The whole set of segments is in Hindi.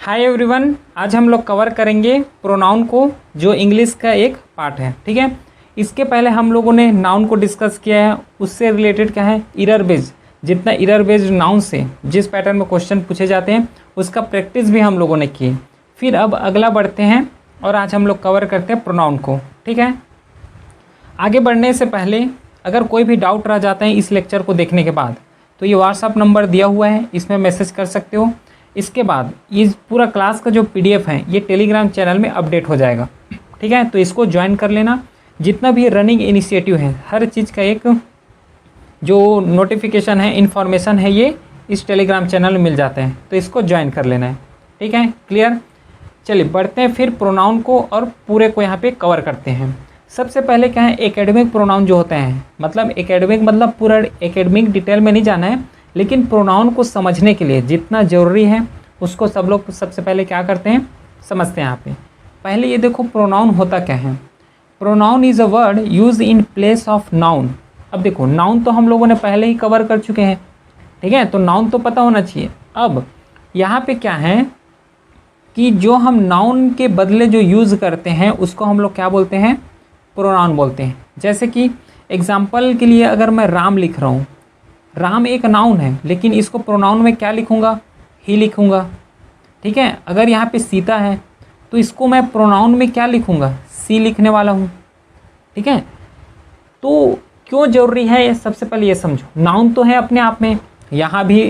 हाय एवरीवन, आज हम लोग कवर करेंगे प्रोनाउन को, जो इंग्लिश का एक पार्ट है। ठीक है, इसके पहले हम लोगों ने नाउन को डिस्कस किया है। उससे रिलेटेड क्या है, इरर बेस्ड, जितना इरर बेस्ड नाउन से जिस पैटर्न में क्वेश्चन पूछे जाते हैं उसका प्रैक्टिस भी हम लोगों ने की। फिर अब अगला बढ़ते हैं और आज हम लोग कवर करते हैं प्रोनाउन को। ठीक है, आगे बढ़ने से पहले अगर कोई भी डाउट रह जाता है इस लेक्चर को देखने के बाद, तो ये व्हाट्सअप नंबर दिया हुआ है, इसमें मैसेज कर सकते हो। इसके बाद ये पूरा क्लास का जो PDF है ये टेलीग्राम चैनल में अपडेट हो जाएगा। ठीक है, तो इसको ज्वाइन कर लेना। जितना भी रनिंग इनिशिएटिव है, हर चीज़ का एक जो नोटिफिकेशन है, इन्फॉर्मेशन है, ये इस टेलीग्राम चैनल में मिल जाते हैं, तो इसको ज्वाइन कर लेना है। ठीक है, क्लियर। चलिए बढ़ते हैं फिर प्रोनाउन को और पूरे को यहाँ पे कवर करते हैं। सबसे पहले क्या है, एकेडमिक प्रोनाउन जो होते हैं, मतलब एकेडमिक मतलब पूरा एकेडमिक डिटेल में नहीं जाना है, लेकिन प्रोनाउन को समझने के लिए जितना ज़रूरी है उसको सब लोग सबसे पहले क्या करते हैं, समझते हैं। यहाँ पे पहले ये देखो प्रोनाउन होता क्या है। Pronoun is a word use in place of noun. अब देखो नाउन तो हम लोगों ने पहले ही कवर कर चुके हैं। ठीक है, तो नाउन तो पता होना चाहिए। अब यहाँ पे क्या है कि जो हम नाउन के बदले जो यूज़ करते हैं उसको हम लोग क्या बोलते हैं, प्रोनाउन बोलते हैं। जैसे कि एग्जाम्पल के लिए अगर मैं राम लिख रहा हूँ, राम एक नाउन है, लेकिन इसको प्रोनाउन में क्या लिखूँगा, ही लिखूँगा। ठीक है, अगर यहाँ पे सीता है तो इसको मैं प्रोनाउन में क्या लिखूँगा, सी लिखने वाला हूँ। ठीक है, तो क्यों ज़रूरी है ये, सबसे पहले ये समझो। नाउन तो है अपने आप में, यहाँ भी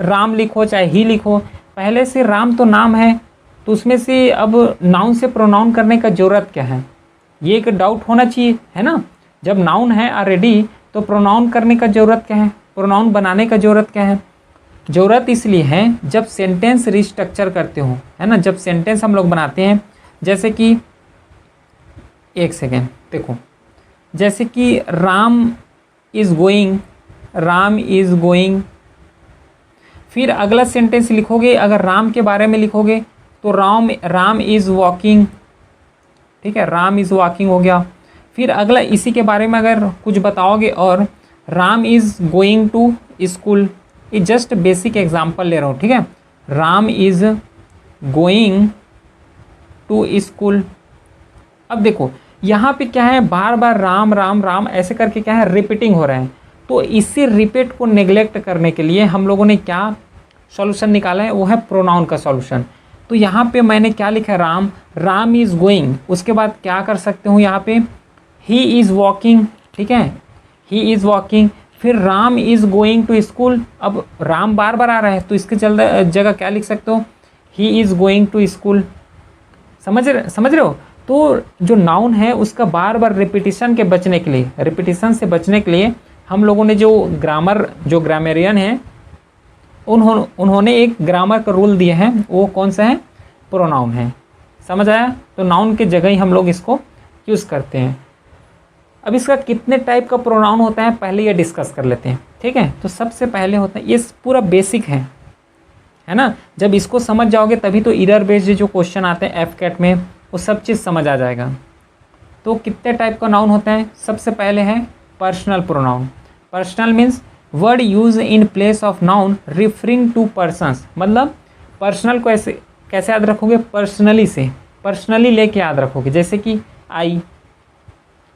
राम लिखो चाहे ही लिखो, पहले से राम तो नाम है, तो उसमें से अब नाउन से प्रोनाउन करने का ज़रूरत क्या है, ये एक डाउट होना चाहिए, है ना। जब नाउन है ऑलरेडी तो प्रोनाउन करने का ज़रूरत क्या है, प्रोनाउन बनाने का ज़रूरत क्या है। ज़रूरत इसलिए है जब सेंटेंस रिस्ट्रक्चर करते हो, है ना, जब सेंटेंस हम लोग बनाते हैं। जैसे कि एक सेकेंड देखो, जैसे कि Ram is going, Ram is going, फिर अगला सेंटेंस लिखोगे, अगर राम के बारे में लिखोगे तो राम इज़ वॉकिंग। ठीक है, राम इज़ वॉकिंग हो गया। फिर अगला इसी के बारे में अगर कुछ बताओगे और Ram is going to school, ये जस्ट बेसिक एग्जांपल ले रहा हूँ। ठीक है, Ram is going to school. अब देखो यहाँ पे क्या है, बार बार राम राम राम ऐसे करके क्या है, रिपीटिंग हो रहा है। तो इसी रिपीट को नेग्लेक्ट करने के लिए हम लोगों ने क्या सॉल्यूशन निकाला है, वो है प्रोनाउन का सॉल्यूशन। तो यहाँ पे मैंने क्या लिखा है, राम इज़ गोइंग, उसके बाद क्या कर सकते हूँ यहाँ पे, ही इज़ वॉकिंग। ठीक है, ही इज़ वॉकिंग, फिर Ram is going to school. अब राम बार बार आ रहा है तो इसके जगह क्या लिख सकते हो, he is going to school. समझ रहे हो। तो जो नाउन है उसका बार बार रिपीटिशन के बचने के लिए, रिपीटिशन से बचने के लिए हम लोगों ने जो ग्रामेरियन है उन्होंने एक ग्रामर का रूल दिए हैं। वो कौन सा है, प्रोनाउन है। समझ आया। तो नाउन के जगह ही हम लोग इसको यूज़ करते हैं। अब इसका कितने टाइप का प्रोनाउन होता है पहले ये डिस्कस कर लेते हैं। ठीक है, तो सबसे पहले होता है, ये पूरा बेसिक है ना। जब इसको समझ जाओगे तभी तो इरर बेस्ड जो क्वेश्चन आते हैं FCAT में वो सब चीज़ समझ आ जाएगा। तो कितने टाइप का नाउन होता है, सबसे पहले है personal pronoun. Personal means word use in place of noun referring to persons. मतलब पर्सनल को ऐसे कैसे याद रखोगे, पर्सनली से, पर्सनली लेके याद रखोगे। जैसे कि I,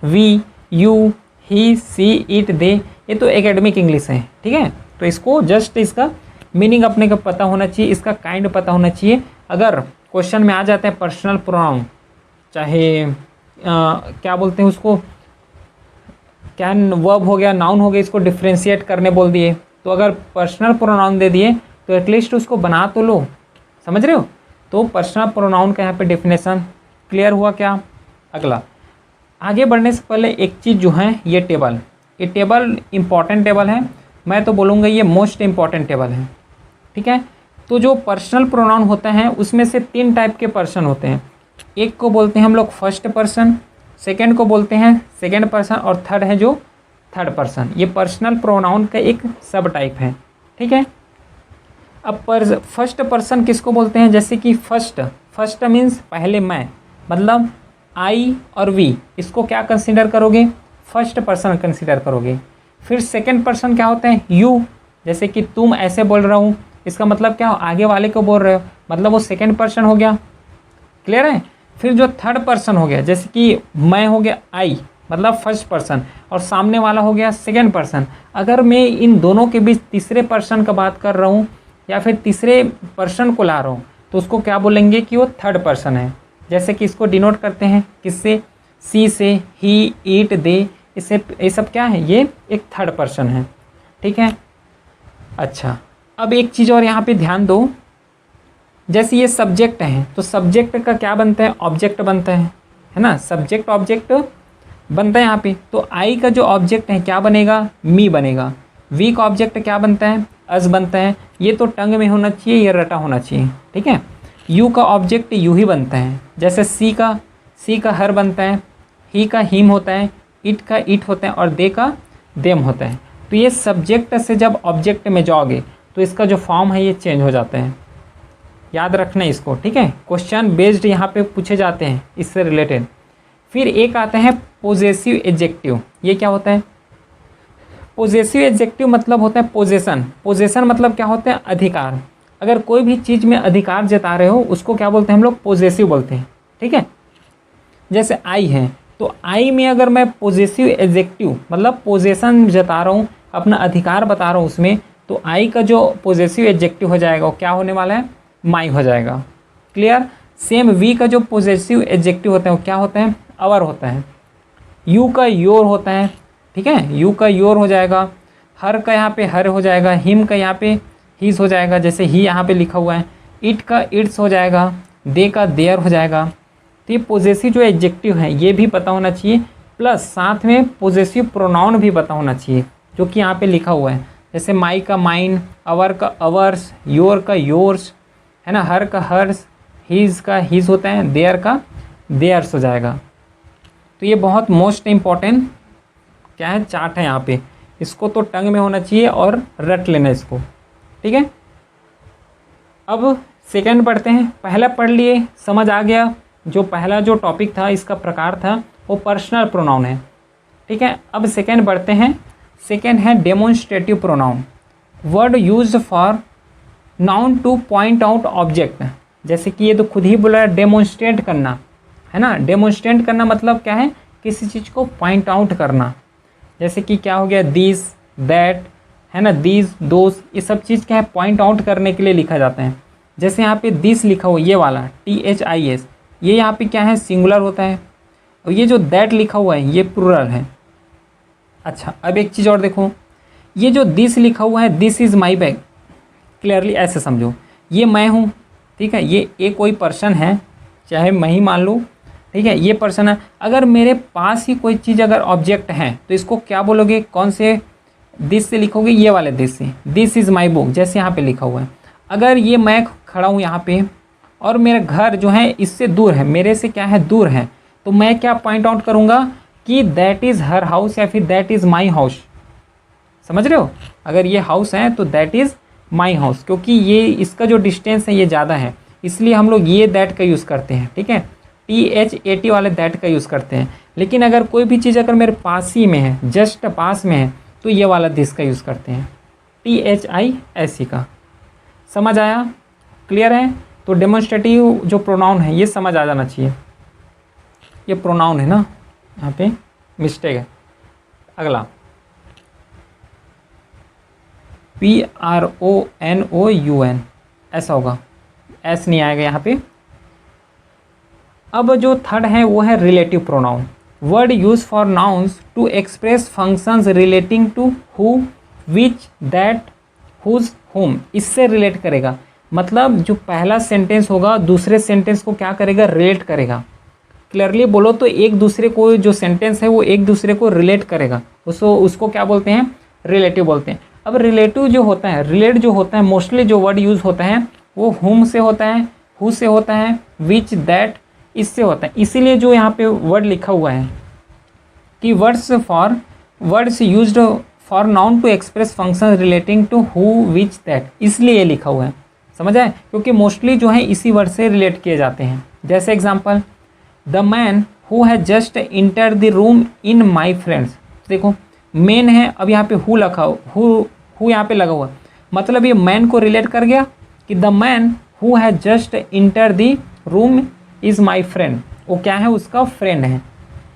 we, you, he, she, it, they, ये तो एकेडमिक इंग्लिश है। ठीक है, तो इसको जस्ट इसका मीनिंग अपने को पता होना चाहिए, इसका काइंड पता होना चाहिए। अगर क्वेश्चन में आ जाते हैं पर्सनल प्रोनाउन, चाहे क्या बोलते हैं उसको, क्या वर्ब हो गया, नाउन हो गया, इसको डिफ्रेंशिएट करने बोल दिए, तो अगर पर्सनल प्रोनाउन दे दिए तो एटलीस्ट उसको बना तो लो। समझ रहे हो। तो पर्सनल प्रोनाउन का यहाँ पे डेफिनेशन क्लियर हुआ क्या। अगला आगे बढ़ने से पहले एक चीज़ जो है, ये टेबल इम्पॉर्टेंट टेबल है। मैं तो बोलूँगा ये मोस्ट इम्पॉर्टेंट टेबल है। ठीक है, तो जो पर्सनल प्रोनाउन होता है उसमें से 3 टाइप के पर्सन होते हैं। एक को बोलते हैं हम लोग फर्स्ट पर्सन, सेकंड को बोलते हैं सेकंड पर्सन, और थर्ड है जो थर्ड पर्सन। ये पर्सनल प्रोनाउन का एक सब टाइप है। ठीक है, अब फर्स्ट पर्सन किसको बोलते हैं, जैसे कि फर्स्ट मीन्स पहले मैं, मतलब आई और वी, इसको क्या कंसीडर करोगे, फर्स्ट पर्सन कंसीडर करोगे। फिर सेकंड पर्सन क्या होता है, यू, जैसे कि तुम ऐसे बोल रहा हूँ इसका मतलब क्या हो, आगे वाले को बोल रहे हो, मतलब वो सेकंड पर्सन हो गया। क्लियर है। फिर जो थर्ड पर्सन हो गया, जैसे कि मैं हो गया आई, मतलब फर्स्ट पर्सन, और सामने वाला हो गया सेकंड पर्सन। अगर मैं इन दोनों के बीच तीसरे पर्सन का बात कर रहा हूँ या फिर तीसरे पर्सन को ला रहा हूँ तो उसको क्या बोलेंगे कि वो थर्ड पर्सन है। जैसे कि इसको डिनोट करते हैं किससे, सी से, ही, ईट, दे, इससे ये सब क्या है, ये एक थर्ड पर्सन है। ठीक है। अच्छा, अब एक चीज़ और यहाँ पे ध्यान दो, जैसे ये सब्जेक्ट हैं तो सब्जेक्ट का क्या बनता है, ऑब्जेक्ट बनता है ना, सब्जेक्ट ऑब्जेक्ट बनता है यहाँ पे। तो आई का जो ऑब्जेक्ट है क्या बनेगा, मी बनेगा। वी का ऑब्जेक्ट क्या बनता है, अस बनता है। ये तो टंग में होना चाहिए, ये रटा होना चाहिए। ठीक है। यू का ऑब्जेक्ट यू ही बनता है, जैसे सी का हर बनता है, ही का हिम होता है, इट का इट होता है, और दे का देम होता है। तो ये सब्जेक्ट से जब ऑब्जेक्ट में जाओगे तो इसका जो फॉर्म है ये चेंज हो जाता है, याद रखना इसको। ठीक है। क्वेश्चन बेस्ड यहाँ पे पूछे जाते हैं इससे रिलेटेड। फिर एक आता है पोजेसिव एडजेक्टिव। ये क्या होता है, पोजेसिव एडजेक्टिव मतलब होता है पोजेशन। पोजेशन मतलब क्या होता है, अधिकार। अगर कोई भी चीज़ में अधिकार जता रहे हो उसको क्या बोलते हैं हम लोग, पोजेसिव बोलते हैं। ठीक है। जैसे आई है तो आई में अगर मैं पोजेसिव एडजेक्टिव मतलब पोजेशन जता रहा हूँ, अपना अधिकार बता रहा हूँ उसमें, तो आई का जो पोजेसिव एडजेक्टिव हो जाएगा वो क्या होने वाला है, माई हो जाएगा। क्लियर। सेम वी का जो पोजेसिव एडजेक्टिव होता है वो क्या होता है, अवर होता है। यू का योर होता है। ठीक है। यू का योर हो जाएगा। हर का यहाँ पे हर हो जाएगा। हिम का यहाँ पे हीज हो जाएगा, जैसे ही यहाँ पे लिखा हुआ है। इट का इट्स हो जाएगा। दे का देयर हो जाएगा। तो ये पोजेसिव जो एडजेक्टिव है ये भी पता होना चाहिए, प्लस साथ में पोजेसिव प्रोनाउन भी पता होना चाहिए जो कि यहाँ पे लिखा हुआ है। जैसे माई का माइन, अवर का अवर्स, योर का योर्स, है ना, हर का हर्स, हीज का हीज होता है, देयर का देयर्स हो जाएगा। तो ये बहुत मोस्ट इम्पॉर्टेंट क्या है, चार्ट है यहाँ पे। इसको तो टंग में होना चाहिए और रट लेना इसको। ठीक है। अब सेकंड पढ़ते हैं। पहला पढ़ लिए, समझ आ गया। जो पहला जो टॉपिक था इसका प्रकार था वो पर्सनल प्रोनाउन है। ठीक है। अब सेकंड बढ़ते हैं। सेकंड है demonstrative pronoun, word used for noun two point out object. जैसे कि ये तो खुद ही बोला है डेमोन्स्ट्रेट करना, है ना। डेमोन्स्ट्रेट करना मतलब क्या है, किसी चीज़ को पॉइंट आउट करना। जैसे कि क्या हो गया, दिस, दैट, है ना, दिस, दोस, ये सब चीज़ क्या है, पॉइंट आउट करने के लिए लिखा जाता है। जैसे यहाँ पे दिस लिखा हुआ ये वाला THIS, ये यहाँ पे क्या है, सिंगुलर होता है। और ये जो दैट लिखा हुआ है ये प्लूरल है। अच्छा, अब एक चीज़ और देखो, ये जो दिस लिखा हुआ है, this is my bag, clearly ऐसे समझो, ये मैं हूँ। ठीक है। ये कोई पर्सन है, चाहे मैं ही मान लूँ। ठीक है। ये पर्सन है। अगर मेरे पास ही कोई चीज़ अगर ऑब्जेक्ट है तो इसको क्या बोलोगे, कौन से दिस से लिखोगे, ये वाले दिस से, दिस इज़ माई बुक, जैसे यहाँ पे लिखा हुआ है। अगर ये मैं खड़ा हूँ यहाँ पे और मेरा घर जो है इससे दूर है, मेरे से क्या है, दूर है, तो मैं क्या पॉइंट आउट करूँगा कि दैट इज़ हर हाउस या फिर दैट इज़ माई हाउस। समझ रहे हो। अगर ये हाउस है तो दैट इज़ माई हाउस, क्योंकि ये इसका जो डिस्टेंस है ये ज़्यादा है, इसलिए हम लोग ये दैट का यूज़ करते हैं। ठीक है। THAT वाले दैट का यूज़ करते हैं। लेकिन अगर कोई भी चीज़ अगर मेरे पास ही में है, जस्ट पास में है, तो ये वाला दिस का यूज़ करते हैं, THIS का। समझ आया, क्लियर है। तो डेमोन्स्ट्रेटिव जो प्रोनाउन है ये समझ आ जाना चाहिए। ये प्रोनाउन है ना, यहाँ पे मिस्टेक है। अगला PRONOUN ऐसा होगा, एस नहीं आएगा यहाँ पे। अब जो थर्ड है वो है relative pronoun, word use for nouns to express functions relating to who, which, that, whose, whom. इससे रिलेट करेगा, मतलब जो पहला सेंटेंस होगा दूसरे सेंटेंस को क्या करेगा, रिलेट करेगा। क्लियरली बोलो तो एक दूसरे को जो सेंटेंस है वो एक दूसरे को रिलेट करेगा, उसको क्या बोलते हैं, रिलेटिव बोलते हैं। अब रिलेटिव जो होता है, रिलेट जो होता है, मोस्टली जो वर्ड यूज़ होता है वो हुम से होता है, हु से होता है, विच, दैट, इससे होता है। इसीलिए जो यहाँ पे वर्ड लिखा हुआ है कि words used for noun to express function relating to who, which, that, इसलिए ये लिखा हुआ है। समझ आए, क्योंकि मोस्टली जो है इसी वर्ड से रिलेट किए जाते हैं। जैसे example, the man who has just enter the room in my friends. देखो मैन है, अब यहाँ पे हु लखा हु यहाँ पे लगा हुआ, मतलब ये मैन को रिलेट कर गया कि the man who has just enter the room is my friend, वो क्या है, उसका फ्रेंड है।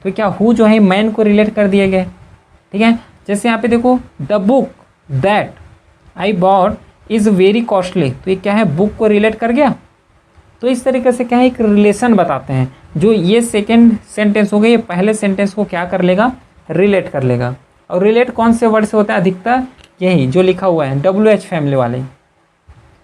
तो क्या हु जो है मैन को रिलेट कर दिए गए, ठीक है। जैसे यहाँ पे देखो the book that I bought is very costly, तो ये क्या है, बुक को रिलेट कर गया। तो इस तरीके से क्या है, एक रिलेशन बताते हैं। जो ये सेकेंड सेंटेंस हो गया, ये पहले सेंटेंस को क्या कर लेगा, रिलेट कर लेगा। और रिलेट कौन से वर्ड से होता है अधिकतर, यही जो लिखा हुआ है WH फैमिली वाले।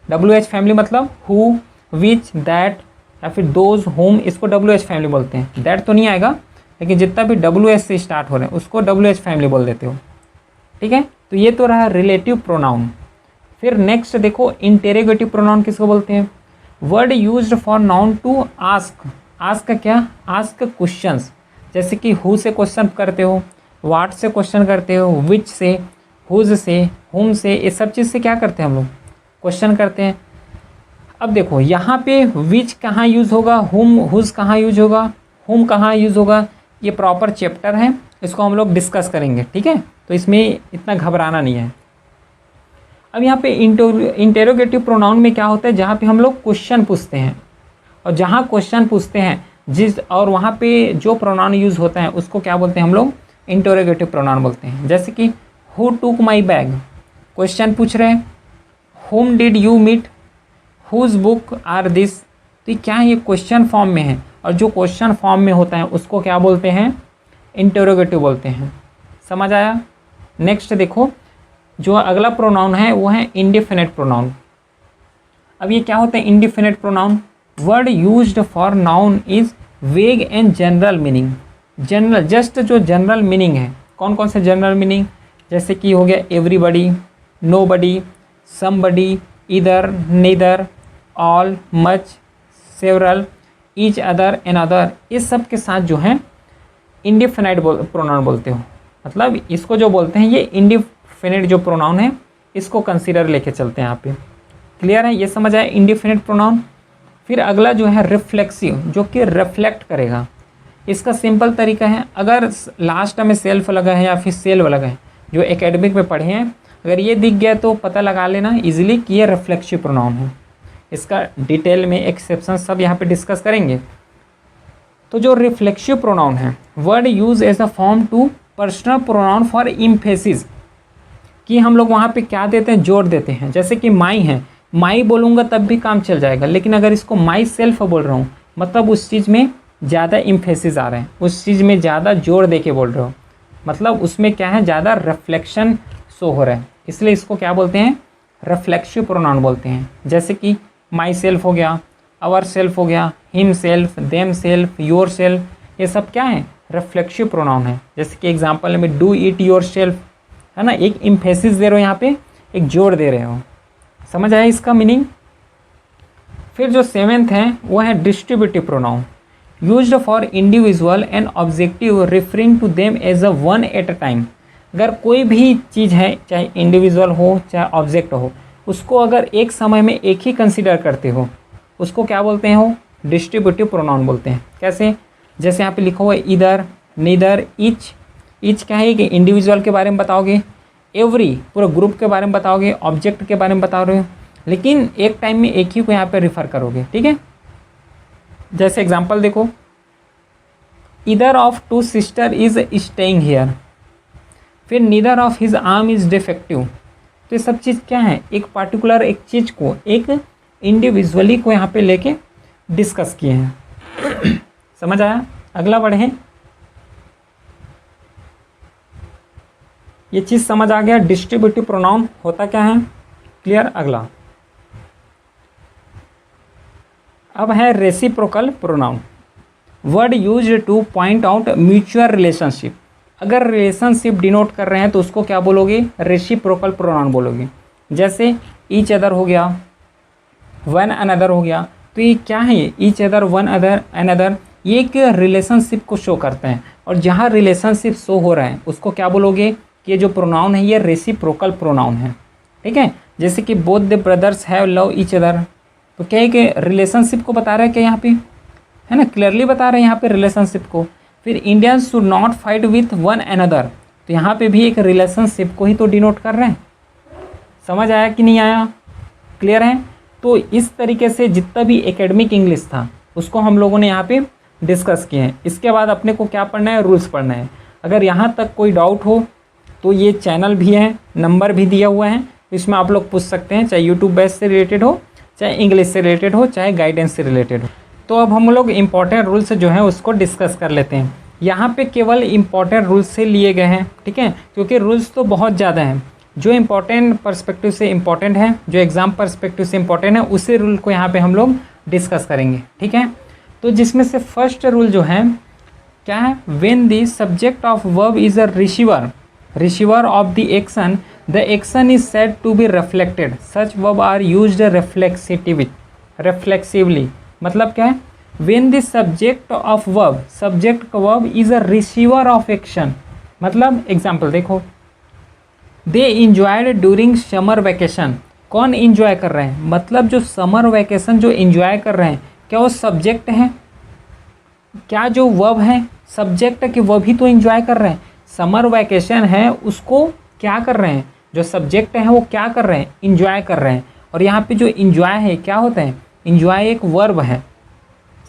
WH फैमिली मतलब हु, विच, दैट या फिर दोज, होम, इसको WH फैमिली बोलते हैं। दैट तो नहीं आएगा, लेकिन जितना भी WH से स्टार्ट हो रहे हैं उसको WH फैमिली बोल देते हो, ठीक है। तो ये तो रहा रिलेटिव प्रोनाउन। फिर नेक्स्ट देखो इंटेरोगेटिव प्रोनाउन किसको बोलते हैं, word used for noun to ask. Ask का क्या, आस्क क्वेश्चंस। जैसे कि हु से क्वेश्चन करते हो, व्हाट से क्वेश्चन करते हो, विच से, हुज से, हुम से, ये सब चीज़ से क्या करते हैं हम लोग, क्वेश्चन करते हैं। अब देखो यहाँ पे विच कहाँ यूज़ होगा, हुम, हुज कहाँ यूज होगा, हुम कहाँ यूज़ होगा, ये प्रॉपर चैप्टर है, इसको हम लोग डिस्कस करेंगे, ठीक है। तो इसमें इतना घबराना नहीं है। अब यहाँ पे इंटेरोगेटिव प्रोनाउन में क्या होता है, जहाँ पे हम लोग क्वेश्चन पूछते हैं, और जहाँ क्वेश्चन पूछते हैं जिस और वहाँ पे जो प्रोनाउन यूज़ होता है उसको क्या बोलते हैं हम लोग, इंटेरोगेटिव प्रोनाउन बोलते हैं। जैसे कि हु टूक माई बैग, क्वेश्चन पूछ रहे हैं। Whom did you meet, whose book are this, तो ये क्या है, ये क्वेश्चन फॉर्म में है, और जो क्वेश्चन फॉर्म में होता है उसको क्या बोलते हैं, इंटेरोगेटिव बोलते हैं। समझ आया। नेक्स्ट देखो जो अगला प्रोनाउन है वो है इंडिफिनिट प्रोनाउन। अब ये क्या होता है indefinite pronoun, word used for noun is वेग and general meaning. General, just जो जनरल मीनिंग है, कौन कौन से जनरल मीनिंग, जैसे कि हो गया everybody, nobody, somebody, either, neither, all, much, several, each other, another, इस सब के साथ जो है इंडिफिनाइट प्रोनाउन बोलते हो। मतलब इसको जो बोलते हैं ये इंडिफिनिट जो प्रोनाउन है इसको कंसीडर लेके चलते हैं यहाँ पे। क्लियर है, ये समझ आया इंडिफिनिट प्रोनाउन। फिर अगला जो है रिफ्लेक्सिव, जो कि रिफ्लेक्ट करेगा। इसका सिंपल तरीका है, अगर लास्ट में सेल्फ लगा है या फिर सेल्व लगा है, जो एकेडमिक में पढ़े हैं, अगर ये दिख गया तो पता लगा लेना इजीली कि ये रिफ्लेक्सिव प्रोनाउन है। इसका डिटेल में एक्सेप्शन सब यहाँ पे डिस्कस करेंगे। तो जो रिफ्लेक्सिव प्रोनाउन है, word use as a form to personal pronoun for emphasis, कि हम लोग वहाँ पे क्या देते हैं, जोड़ देते हैं। जैसे कि माई है, माई बोलूँगा तब भी काम चल जाएगा, लेकिन अगर इसको माई सेल्फ बोल रहा हूँ मतलब उस चीज़ में ज़्यादा इम्फेसिस आ रहे हैं, उस चीज़ में ज़्यादा जोड़ दे के बोल रहे हो, मतलब उसमें क्या है, ज़्यादा रिफ्लेक्शन शो हो रहा है, इसलिए इसको क्या बोलते हैं, रिफ्लेक्सिव प्रोनाउन बोलते हैं। जैसे कि माई सेल्फ हो गया, आवर सेल्फ हो गया, him self, them self, your self, ये सब क्या है, रिफ्लेक्सिव प्रोनाउन है। जैसे कि एग्जांपल में डू इट योर सेल्फ, है ना, एक इम्फेसिस दे रहे हो यहाँ पे, एक जोड़ दे रहे हो। समझ आया इसका मीनिंग। फिर जो सेवेंथ है वो है distributive pronoun, used for individual and objective referring to them as a one at a time. अगर कोई भी चीज़ है, चाहे इंडिविजुअल हो चाहे ऑब्जेक्ट हो, उसको अगर एक समय में एक ही कंसिडर करते हो उसको क्या बोलते हैं, हो डिस्ट्रीब्यूटिव प्रोनाउन बोलते हैं। कैसे, जैसे यहाँ पे लिखा हुआ है इधर, नीदर, ईच। ईच क्या है कि इंडिविजुअल के बारे में बताओगे, एवरी पूरा ग्रुप के बारे में बताओगे, ऑब्जेक्ट के बारे में बता रहे हो, लेकिन एक टाइम में एक ही को यहाँ पे रिफ़र करोगे, ठीक है। जैसे एग्जांपल देखो, either of two sister is staying here, फिर neither of his arm is defective. तो ये सब चीज़ क्या है, एक पार्टिकुलर एक चीज़ को एक इंडिविजुअली को यहाँ पे लेके डिस्कस किए हैं। समझ आया। अगला बढ़े, ये चीज़ समझ आ गया डिस्ट्रीब्यूटिव प्रोनाउन होता क्या है, क्लियर। अगला अब है reciprocal pronoun, word used two point out mutual relationship. अगर रिलेशनशिप डिनोट कर रहे हैं तो उसको क्या बोलोगे, रेसिप्रोकल प्रोनाउन बोलोगे। जैसे ईच अदर हो गया, वन अनदर हो गया, तो ये क्या है, ये each other, one other, another, ये एक रिलेशनशिप को शो करते हैं। और जहाँ रिलेशनशिप शो हो रहा है उसको क्या बोलोगे कि ये जो प्रोनाउन है ये रेसिप्रोकल प्रोनाउन है, ठीक है। जैसे कि both the brothers have love each other, तो क्या है कि रिलेशनशिप को बता रहा है क्या यहाँ पे, है ना, क्लियरली बता रहे हैं यहाँ पे रिलेशनशिप को। फिर Indians should not fight with one another, तो यहाँ पे भी एक रिलेशनशिप को ही तो डिनोट कर रहे हैं। समझ आया कि नहीं आया? क्लियर है? तो इस तरीके से जितना भी एकेडमिक इंग्लिश था उसको हम लोगों ने यहाँ पे डिस्कस किए हैं। इसके बाद अपने को क्या पढ़ना है? रूल्स पढ़ना है। अगर यहाँ तक कोई डाउट हो तो ये चैनल भी है, नंबर भी दिया हुआ है, इसमें आप लोग पूछ सकते हैं, चाहे यूट्यूब बैच से रिलेटेड हो, चाहे इंग्लिश से रिलेटेड हो, चाहे गाइडेंस से रिलेटेड हो। तो अब हम लोग इम्पॉर्टेंट रूल्स जो हैं उसको डिस्कस कर लेते हैं। यहाँ पे केवल इम्पॉर्टेंट रूल्स से लिए गए हैं, ठीक है, क्योंकि रूल्स तो बहुत ज़्यादा हैं। जो इम्पोर्टेंट पर्सपेक्टिव से इम्पोर्टेंट है, जो एग्ज़ाम पर्सपेक्टिव से इम्पोर्टेंट है, उसी रूल को यहाँ पे हम लोग डिस्कस करेंगे, ठीक है। तो जिसमें से फर्स्ट रूल जो है क्या है? When the subject of verb is a receiver of the action is said to be reflected, such verb are used reflexively. मतलब क्या है? When the subject of verb, subject का verb is a receiver of action. मतलब एग्जाम्पल देखो, they enjoyed during summer vacation. कौन इंजॉय कर रहे हैं? मतलब जो समर वैकेशन जो इंजॉय कर रहे हैं, क्या वो सब्जेक्ट हैं? क्या जो वर्ब है सब्जेक्ट है कि वह भी तो इंजॉय कर रहे हैं? समर वैकेशन है उसको क्या कर रहे हैं? जो सब्जेक्ट हैं वो क्या कर रहे हैं? इंजॉय कर रहे हैं। और यहाँ पे जो इंजॉय है क्या होता है? इंजॉय एक वर्ब है,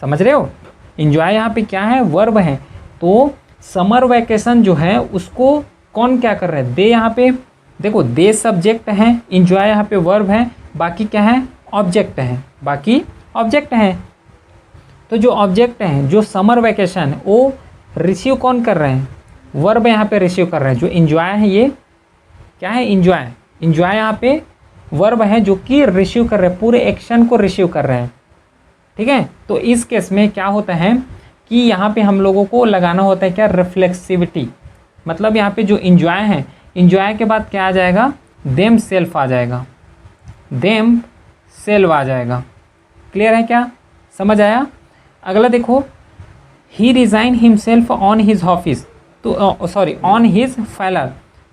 समझ रहे हो? इंजॉय यहाँ पे क्या है? वर्ब है। तो समर वैकेशन जो है उसको कौन क्या कर रहे हैं? दे। यहाँ पे देखो, दे सब्जेक्ट हैं, इंजॉय यहाँ पे वर्ब है, बाकी क्या है? ऑब्जेक्ट हैं, बाकी ऑब्जेक्ट हैं। तो जो ऑब्जेक्ट हैं, जो समर वैकेशन है, वो रिसीव कौन कर रहे हैं? वर्ब यहाँ पे रिसीव कर रहे हैं। जो इंजॉय है ये क्या है? इंजॉय। इंजॉय यहाँ पे वर्ब है जो कि रिसीव कर रहे हैं, पूरे एक्शन को रिसीव कर रहे हैं, ठीक है। तो इस केस में क्या होता है कि यहाँ पे हम लोगों को लगाना होता है क्या? रिफ्लेक्सिविटी। मतलब यहाँ पे जो इंजॉय है, इंजॉय के बाद क्या आ जाएगा? देम सेल्फ आ जाएगा, देम सेल्फ आ जाएगा। क्लियर है क्या? समझ आया? अगला देखो, he resign himself on his office. तो सॉरी, ऑन हिज फेलर।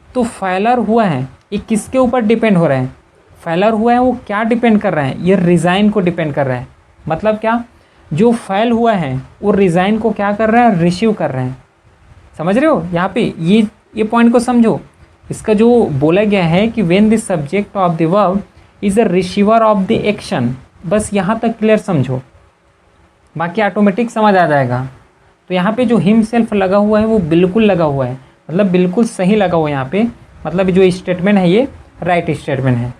तो फेलर हुआ है, ये किसके ऊपर डिपेंड हो रहा है? फेलर हुआ है वो क्या डिपेंड कर रहा है? ये रिज़ाइन को डिपेंड कर रहा है। मतलब क्या? जो फेल हुआ है वो रिज़ाइन को क्या कर रहा है? रिसीव कर रहे हैं। समझ रहे हो? यहाँ पे ये पॉइंट को समझो। इसका जो बोला गया है कि when the subject of the verb is a receiver of the action, बस यहाँ तक क्लियर समझो, बाकी ऑटोमेटिक समझ आ जाएगा। तो यहाँ पे जो हिमसेल्फ लगा हुआ है वो बिल्कुल लगा हुआ है, मतलब बिल्कुल सही लगा हुआ है यहाँ पे। मतलब जो स्टेटमेंट है ये राइट स्टेटमेंट है।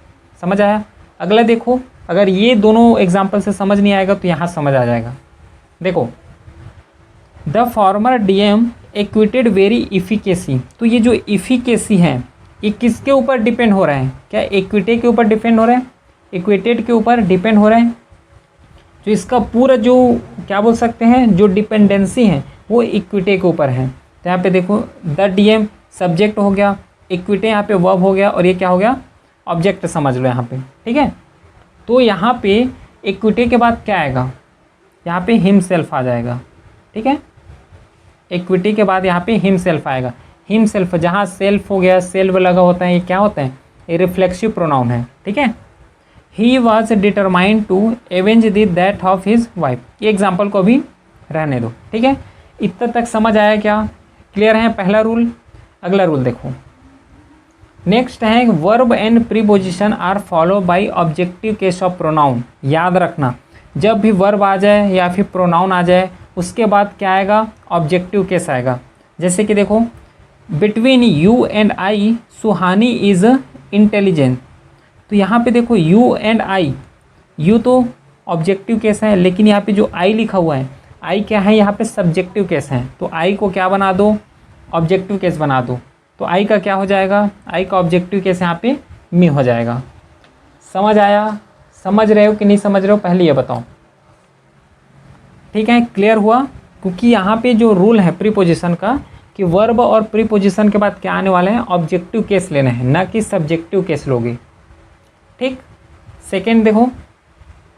समझ आया? अगला देखो, अगर ये दोनों एग्जाम्पल से समझ नहीं आएगा तो यहाँ समझ आ जाएगा। देखो, the former DM acquitted very efficacy. तो ये जो इफिकेसी है ये किसके ऊपर डिपेंड हो रहा है? क्या इक्विटी के ऊपर डिपेंड हो रहा है? इक्विटेड के ऊपर डिपेंड हो रहा है। जो इसका पूरा जो क्या बोल सकते हैं, जो डिपेंडेंसी है वो इक्विटी के ऊपर है। तो यहाँ पे देखो, द डीएम सब्जेक्ट हो गया, इक्विटी यहाँ पे वर्ब हो गया, और ये क्या हो गया? ऑब्जेक्ट समझ लो यहाँ पे, ठीक है। तो यहाँ पे इक्विटी के बाद क्या आएगा? यहाँ पे हिमसेल्फ आ जाएगा, ठीक है। इक्विटी के बाद यहाँ पे हिमसेल्फ आएगा। हिमसेल्फ, जहाँ सेल्फ हो गया, सेल्फ लगा होता है, ये क्या होता है? ये रिफ्लेक्सिव प्रोनाउन है, ठीक है। He was determined to avenge the death of his wife. ये एग्जाम्पल को भी रहने दो, ठीक है। इतना तक समझ आया क्या? क्लियर है पहला रूल? अगला रूल देखो, नेक्स्ट है verb and preposition are follow by objective case of pronoun. याद रखना, जब भी वर्ब आ जाए या फिर प्रोनाउन आ जाए उसके बाद क्या आएगा? ऑब्जेक्टिव केस आएगा। जैसे कि देखो, between you and I Suhani is intelligent. तो यहाँ पे देखो, यू एंड आई, यू तो ऑब्जेक्टिव केस है, लेकिन यहाँ पे जो आई लिखा हुआ है, आई क्या है? यहाँ पे सब्जेक्टिव केस है। तो आई को क्या बना दो? ऑब्जेक्टिव केस बना दो। तो आई का क्या हो जाएगा? आई का ऑब्जेक्टिव केस यहाँ पे मी हो जाएगा। समझ आया? समझ रहे हो कि नहीं समझ रहे हो? पहले ये बताओ, ठीक है। क्लियर हुआ? क्योंकि यहाँ पे जो रूल है प्रीपोजिशन का कि वर्ब और प्रीपोजिशन के बाद क्या आने वाले हैं? ऑब्जेक्टिव केस लेने हैं, ना कि सब्जेक्टिव केस लोगे, ठीक। सेकेंड देखो,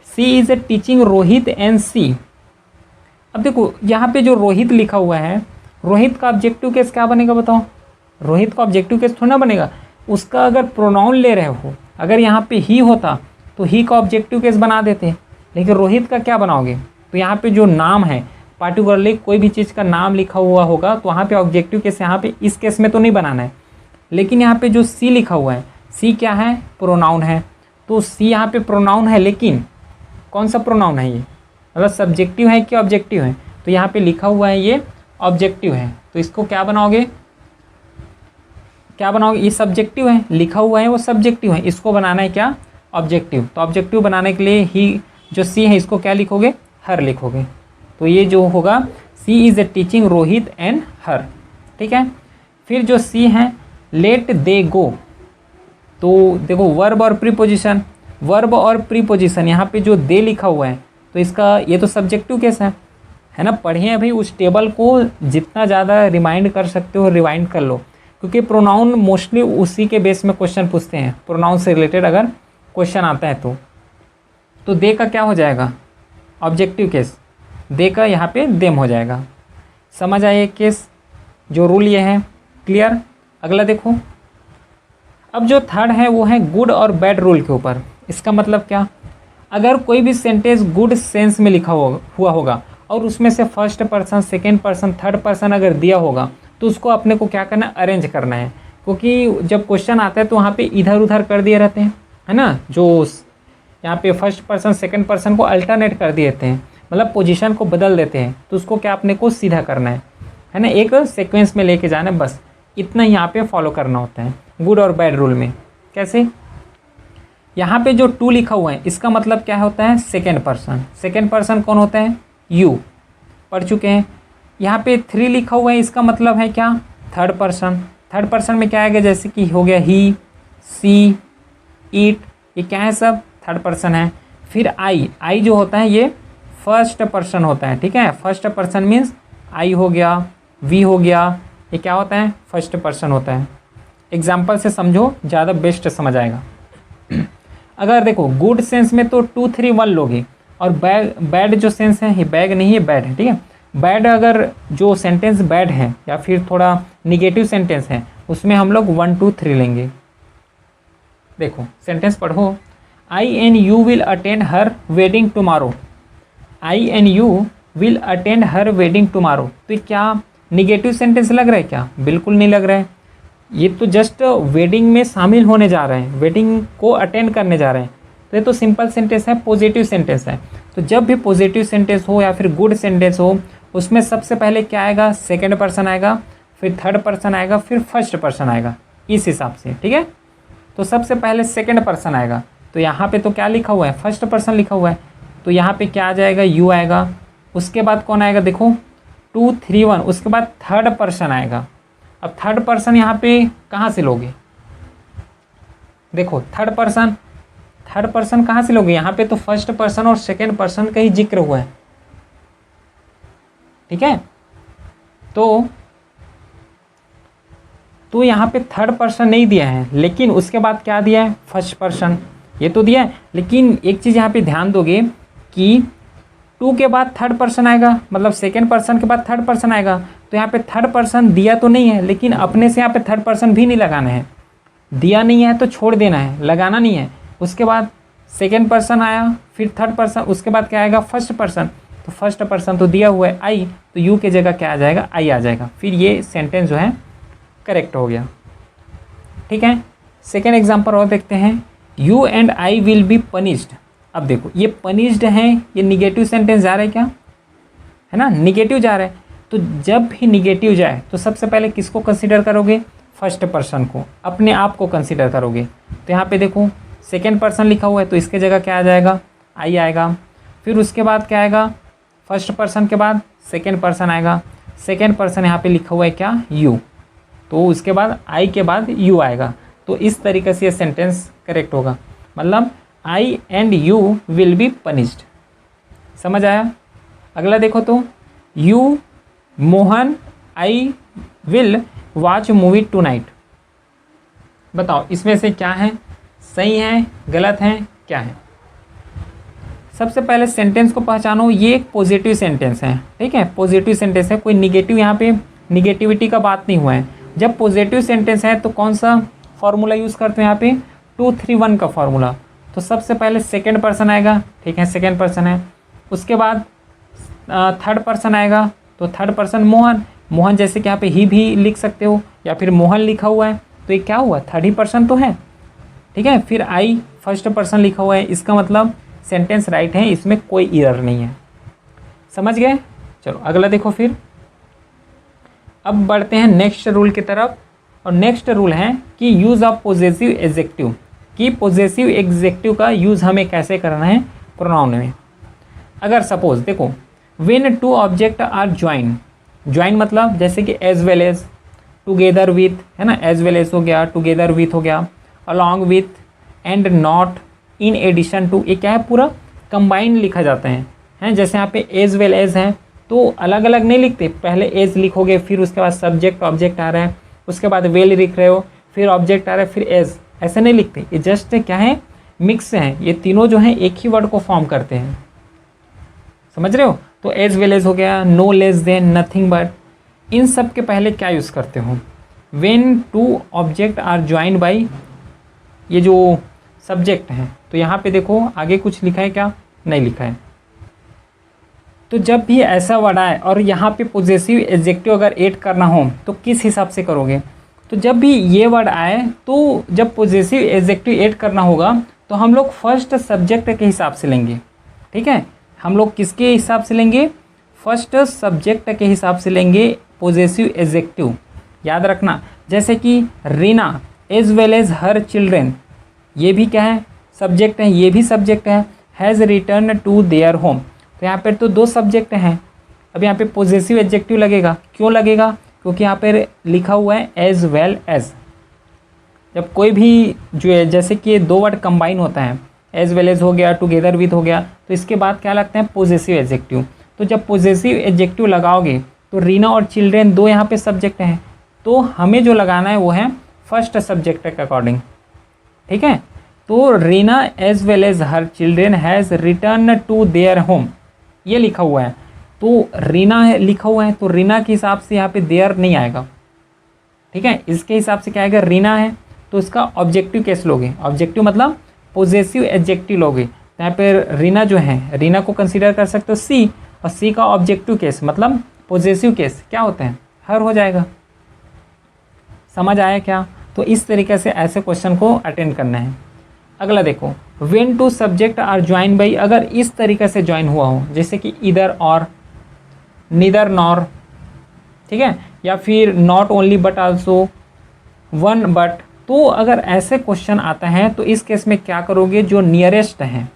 she is a teaching Rohit and she. अब देखो यहाँ पे जो रोहित लिखा हुआ है, रोहित का ऑब्जेक्टिव केस क्या बनेगा बताओ? रोहित का ऑब्जेक्टिव केस थोड़ा ना बनेगा। उसका अगर प्रोनाउन ले रहे हो, अगर यहाँ पे ही होता तो ही का ऑब्जेक्टिव केस बना देते, लेकिन रोहित का क्या बनाओगे? तो यहाँ पे जो नाम है, पार्टिकुलरली कोई भी चीज़ का नाम लिखा हुआ होगा तो वहाँ पे ऑब्जेक्टिव केस यहाँ पे इस केस में तो नहीं बनाना है। लेकिन यहाँ पे जो सी लिखा हुआ है, सी क्या है, प्रोनाउन है। तो सी यहाँ पे प्रोनाउन है, लेकिन कौन सा प्रोनाउन है ये, मतलब सब्जेक्टिव है कि ऑब्जेक्टिव है। तो यहाँ पे लिखा हुआ है ये ऑब्जेक्टिव है, तो इसको क्या बनाओगे, क्या बनाओगे, ये सब्जेक्टिव है, लिखा हुआ है वो सब्जेक्टिव है, इसको बनाना है क्या, ऑब्जेक्टिव। तो ऑब्जेक्टिव बनाने के लिए ही जो सी है इसको क्या लिखोगे, हर लिखोगे। तो ये जो होगा सी इज़ टीचिंग रोहित एंड हर, ठीक है। फिर जो सी है लेट दे गो, तो देखो वर्ब और प्रीपोजिशन, वर्ब और प्रीपोजिशन, यहाँ पे जो दे लिखा हुआ है तो इसका ये तो सब्जेक्टिव केस है ना। पढ़िए अभी उस टेबल को, जितना ज़्यादा रिमाइंड कर सकते हो रिवाइंड कर लो, क्योंकि प्रोनाउन मोस्टली उसी के बेस में क्वेश्चन पूछते हैं, प्रोनाउन से रिलेटेड अगर क्वेश्चन आता है तो दे का क्या हो जाएगा, ऑब्जेक्टिव केस, दे का यहाँ पे देम हो जाएगा। समझ आए केस, जो रूल ये है, क्लियर। अगला देखो, अब जो थर्ड है वो है गुड और बैड रूल के ऊपर। इसका मतलब क्या, अगर कोई भी सेंटेंस गुड सेंस में लिखा हुआ होगा और उसमें से first person, second person, third person अगर दिया होगा तो उसको अपने को क्या करना है, अरेंज करना है। क्योंकि जब क्वेश्चन आता है तो वहाँ पे इधर उधर कर दिए रहते हैं, है ना, जो यहाँ पे फर्स्ट पर्सन सेकंड पर्सन को अल्टरनेट कर दिए थे, मतलब पोजीशन को बदल देते हैं, तो उसको क्या अपने को सीधा करना है ना, एक सीक्वेंस में लेके जाना है, बस इतना यहाँ पे फॉलो करना होता है गुड और बैड रूल में। कैसे, यहाँ पे जो टू लिखा हुआ है इसका मतलब क्या होता है, सेकेंड पर्सन। सेकेंड पर्सन कौन होता है, यू, पढ़ चुके हैं। यहाँ पे थ्री लिखा हुआ है, इसका मतलब है क्या, थर्ड पर्सन। थर्ड पर्सन में क्या आएगा, जैसे कि हो गया ही, सी, इट, ये क्या है, सब थर्ड पर्सन है। फिर आई जो होता है ये फर्स्ट पर्सन होता है, ठीक है। फर्स्ट पर्सन मीन्स आई हो गया, वी हो गया, ये क्या होता है, फर्स्ट पर्सन होता है। एग्जाम्पल से समझो, ज़्यादा बेस्ट समझ आएगा। अगर देखो गुड सेंस में तो 2 3 1 लोगे, और बैड जो सेंस है, ये बैग नहीं है, बैड है, ठीक है। बैड अगर जो सेंटेंस बैड है या फिर थोड़ा निगेटिव सेंटेंस है, उसमें हम लोग 1 2 3 लेंगे। देखो सेंटेंस पढ़ो, I and you will attend her wedding tomorrow. I and you will attend her wedding tomorrow, तो ये क्या निगेटिव सेंटेंस लग रहा है क्या, बिल्कुल नहीं लग रहा है। ये तो जस्ट वेडिंग में शामिल होने जा रहे हैं, वेडिंग को अटेंड करने जा रहे हैं, तो ये तो सिंपल सेंटेंस है, पॉजिटिव सेंटेंस है। तो जब भी पॉजिटिव सेंटेंस हो या फिर गुड सेंटेंस हो, उसमें सबसे पहले क्या आएगा, सेकंड पर्सन आएगा, फिर थर्ड पर्सन आएगा, फिर फर्स्ट पर्सन आएगा, इस हिसाब से, ठीक है। तो सबसे पहले सेकंड पर्सन आएगा, तो यहाँ पे तो क्या लिखा हुआ है, फर्स्ट पर्सन लिखा हुआ है, तो यहाँ पे क्या आ जाएगा, यू आएगा। उसके बाद कौन आएगा, देखो 2 3 1, उसके बाद थर्ड पर्सन आएगा। अब थर्ड पर्सन यहाँ पे कहाँ से लोगे, देखो थर्ड पर्सन कहाँ से लोगे, यहाँ पे तो फर्स्ट पर्सन और सेकंड पर्सन का ही जिक्र हुआ है, ठीक है। तो यहाँ पे थर्ड पर्सन नहीं दिया है, लेकिन उसके बाद क्या दिया है, फर्स्ट पर्सन, ये तो दिया है। लेकिन एक चीज़ यहाँ पे ध्यान दोगे कि 2 के बाद थर्ड पर्सन आएगा, मतलब सेकेंड पर्सन के बाद थर्ड पर्सन आएगा, तो यहाँ पे थर्ड पर्सन दिया तो नहीं है, लेकिन अपने से यहाँ पे थर्ड पर्सन भी नहीं लगाना है, दिया नहीं है तो छोड़ देना है, लगाना नहीं है। उसके बाद सेकेंड पर्सन आया, फिर थर्ड पर्सन, उसके बाद क्या आएगा, फर्स्ट पर्सन। तो फर्स्ट पर्सन तो दिया हुआ है आई, तो यू के जगह क्या आ जाएगा, आई आ जाएगा। फिर ये सेंटेंस जो है करेक्ट हो गया, ठीक है। सेकेंड एग्जाम्पल और देखते हैं, you and I will be punished. अब देखो ये पनिश्ड है, ये निगेटिव सेंटेंस जा रहा है क्या, है ना, निगेटिव जा रहा है। तो जब भी निगेटिव जाए तो सबसे पहले किसको कंसीडर करोगे, फर्स्ट पर्सन को, अपने आप को कंसीडर करोगे। तो यहाँ पे देखो सेकेंड पर्सन लिखा हुआ है, तो इसके जगह क्या आ जाएगा, आई आएगा। फिर उसके बाद क्या आएगा, फर्स्ट पर्सन के बाद सेकेंड पर्सन आएगा, सेकेंड पर्सन यहाँ पे लिखा हुआ है क्या, यू, तो उसके बाद आई के बाद यू आएगा। तो इस तरीके से ये सेंटेंस करेक्ट होगा, मतलब I and you will be punished. समझ आया। अगला देखो तो, you Mohan I will watch movie tonight. बताओ इसमें से क्या है, सही है, गलत है, क्या है। सबसे पहले सेंटेंस को पहचानो, ये एक पॉजिटिव सेंटेंस है, ठीक है, पॉजिटिव सेंटेंस है, कोई निगेटिव यहाँ पे निगेटिविटी का बात नहीं हुआ है। जब पॉजिटिव सेंटेंस है तो कौन सा फॉर्मूला यूज़ करते हैं यहाँ पे, 2 3 1 का फॉर्मूला। तो सबसे पहले सेकेंड पर्सन आएगा, ठीक है, सेकेंड पर्सन है। उसके बाद थर्ड पर्सन आएगा, तो थर्ड पर्सन मोहन, मोहन जैसे कि यहाँ पे ही भी लिख सकते हो, या फिर मोहन लिखा हुआ है, तो ये क्या हुआ, थर्ड ही पर्सन तो है, ठीक है। फिर आई फर्स्ट पर्सन लिखा हुआ है, इसका मतलब सेंटेंस राइट है, इसमें कोई एरर नहीं है। समझ गए? चलो अगला देखो फिर। अब बढ़ते हैं नेक्स्ट रूल की तरफ, और नेक्स्ट रूल है कि यूज़ ऑफ पोजेसिव एडजेक्टिव, कि पोजेसिव एडजेक्टिव का यूज़ हमें कैसे करना है प्रोनाउन में। अगर सपोज देखो, when two object are join, join मतलब जैसे कि as well as, together with, है ना, एज वेल एज हो गया, टुगेदर विथ हो गया, along with, and not, in addition to, ये क्या है, पूरा कंबाइन लिखा जाता है, हैं। जैसे यहाँ पे एज वेल एज है तो अलग अलग नहीं लिखते, पहले एज लिखोगे, फिर उसके बाद सब्जेक्ट ऑब्जेक्ट आ रहा है, उसके बाद वेल लिख रहे हो, फिर ऑब्जेक्ट आ रहा है, फिर एज, ऐसे नहीं लिखते। ये जस्ट क्या है, मिक्स हैं, ये तीनों जो हैं एक ही वर्ड को फॉर्म करते हैं। समझ रहे हो? तो एज वेल एज हो गया, no less than, nothing but, इन सब के पहले क्या यूज़ करते हो, when two object are join by, ये जो सब्जेक्ट हैं। तो यहाँ पे देखो आगे कुछ लिखा है क्या, नहीं लिखा है। तो जब भी ऐसा वर्ड आए और यहाँ पे पोजेसिव एडजेक्टिव अगर ऐड करना हो तो किस हिसाब से करोगे, तो जब भी ये वर्ड आए तो जब पोजेसिव एडजेक्टिव ऐड करना होगा तो हम लोग फर्स्ट सब्जेक्ट के हिसाब से लेंगे। ठीक है, हम लोग किसके हिसाब से लेंगे, फर्स्ट सब्जेक्ट के हिसाब से लेंगे पोजेसिव एडजेक्टिव। याद रखना, जैसे कि Reena as well as her children, ये भी क्या है, सब्जेक्ट है, ये भी सब्जेक्ट है। Has return to their home, तो यहाँ पर तो दो सब्जेक्ट हैं। अब यहाँ पे पोजेसिव एडजेक्टिव लगेगा, क्यों लगेगा, क्योंकि यहाँ पर लिखा हुआ है एज वेल एज। जब कोई भी जो है, जैसे कि दो वर्ड कंबाइन होता है, एज वेल एज हो गया, टुगेदर विथ हो गया, तो इसके बाद क्या लगता है, पोजेसिव एडजेक्टिव। तो जब पोजेसिव एडजेक्टिव लगाओगे तो रीना और चिल्ड्रेन दो यहाँ पे सब्जेक्ट हैं, तो हमें जो लगाना है वो है फर्स्ट सब्जेक्ट के अकॉर्डिंग। ठीक है, तो Reena as well as her children has return to their home, ये लिखा हुआ है, तो रीना है लिखा हुआ है, तो रीना के हिसाब से यहाँ पे देयर नहीं आएगा। ठीक है, इसके हिसाब से क्या आएगा, रीना है तो इसका ऑब्जेक्टिव केस लोगे, ऑब्जेक्टिव मतलब पोजेसिव एडजेक्टिव लोगे। तो यहाँ पे रीना जो है, रीना को कंसीडर कर सकते हो सी, और सी का ऑब्जेक्टिव केस मतलब पोजेसिव केस क्या होते हैं, हर हो जाएगा। समझ आया क्या? तो इस तरीके से ऐसे क्वेश्चन को अटेंड करना है। अगला देखो, when two subject are join by, अगर इस तरीके से ज्वाइन हुआ हो, जैसे कि इधर और, नीदर नॉर, ठीक है, या फिर not only but also, one but, तो अगर ऐसे क्वेश्चन आता है तो इस केस में क्या करोगे, जो नियरेस्ट है,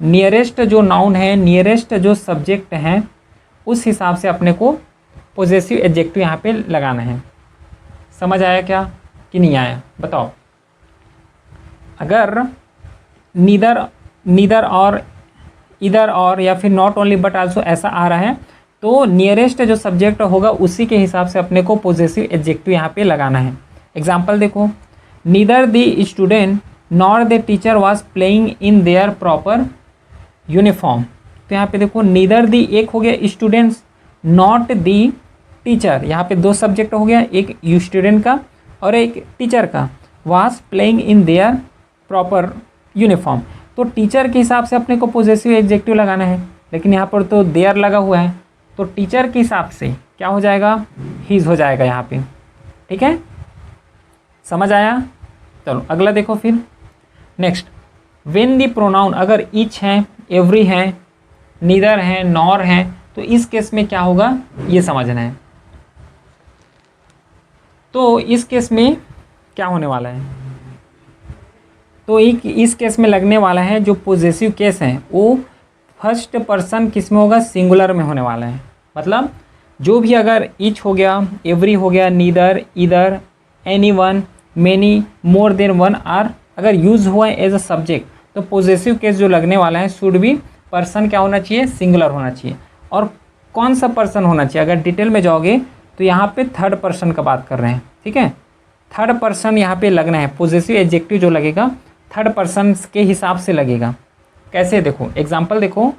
नियरेस्ट जो नाउन है, नियरेस्ट जो सब्जेक्ट है, उस हिसाब से अपने को पोजेसिव एडजेक्टिव यहाँ पे लगाना है। समझ आया क्या कि नहीं आया, बताओ। अगर नीदर और, इधर और, या फिर नॉट ओनली बट आल्सो ऐसा आ रहा है, तो नियरेस्ट जो सब्जेक्ट होगा उसी के हिसाब से अपने को पोजेसिव एडजेक्टिव यहाँ पे लगाना है। एग्जाम्पल देखो, neither the student nor the teacher was playing in their proper uniform. तो यहाँ पे देखो, नीदर दी एक हो गया स्टूडेंट्स, नॉट दी टीचर, यहाँ पे दो सब्जेक्ट हो गया, एक स्टूडेंट का और एक टीचर का, was playing in their proper uniform. तो टीचर के हिसाब से अपने को पोजेसिव एडजेक्टिव लगाना है, लेकिन यहाँ पर तो देयर लगा हुआ है, तो टीचर के हिसाब से क्या हो जाएगा, हीज हो जाएगा यहाँ पे। ठीक है, समझ आया? चलो अगला देखो फिर। नेक्स्ट, व्हेन दी प्रोनाउन अगर ईच है, एवरी है, नीदर है, नॉर है, तो इस केस में क्या होगा ये समझना है। तो इस केस में क्या होने वाला है, तो इस केस में लगने वाला है जो पोजेसिव केस है वो फर्स्ट पर्सन किस में होगा, सिंगुलर में होने वाला है। मतलब जो भी अगर ईच हो गया, एवरी हो गया, neither, either, anyone, many, more than one are अगर यूज हुआ है एज अ सब्जेक्ट, तो पोजेसिव केस जो लगने वाला है शुड बी पर्सन क्या होना चाहिए, सिंगुलर होना चाहिए। और कौन सा पर्सन होना चाहिए, अगर डिटेल में जाओगे तो यहाँ पे थर्ड पर्सन का बात कर रहे हैं। ठीक है, थर्ड पर्सन यहाँ पे लगना है, पोजेसिव एडजेक्टिव जो लगेगा थर्ड पर्सन के हिसाब से लगेगा। कैसे देखो, एग्जाम्पल देखो,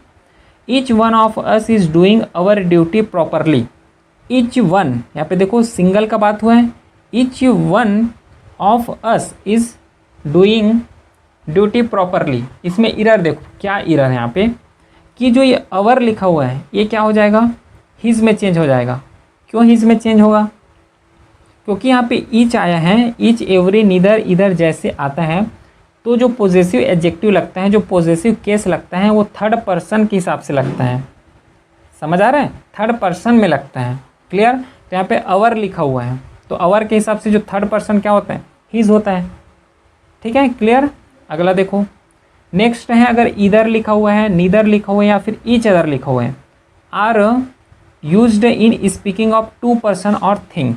each one of us is doing our duty properly. Each one, यहाँ पे देखो सिंगल का बात हुआ है, each one of us is doing duty properly. इसमें इरर देखो, क्या इरर है यहाँ पे, कि जो ये अवर लिखा हुआ है ये क्या हो जाएगा, हिज में चेंज हो जाएगा। क्यों हिज में चेंज होगा, क्योंकि यहाँ पे ईच आया है, ईच, एवरी, नीदर, इधर जैसे आता है तो जो पॉजेसिव एडजेक्टिव लगता है, जो पॉजेसिव केस लगता है, वो थर्ड पर्सन के हिसाब से लगता है। समझ आ रहा है? थर्ड पर्सन में लगता है। क्लियर? तो यहाँ पे अवर लिखा हुआ है, तो अवर के हिसाब से जो थर्ड पर्सन क्या होता है? हिज होता है। ठीक है, क्लियर? अगला देखो, नेक्स्ट है, अगर ईदर लिखा हुआ है, नीदर लिखा हुआ है या फिर ईच अदर लिखा हुआ है, are used in speaking of two person और थिंग।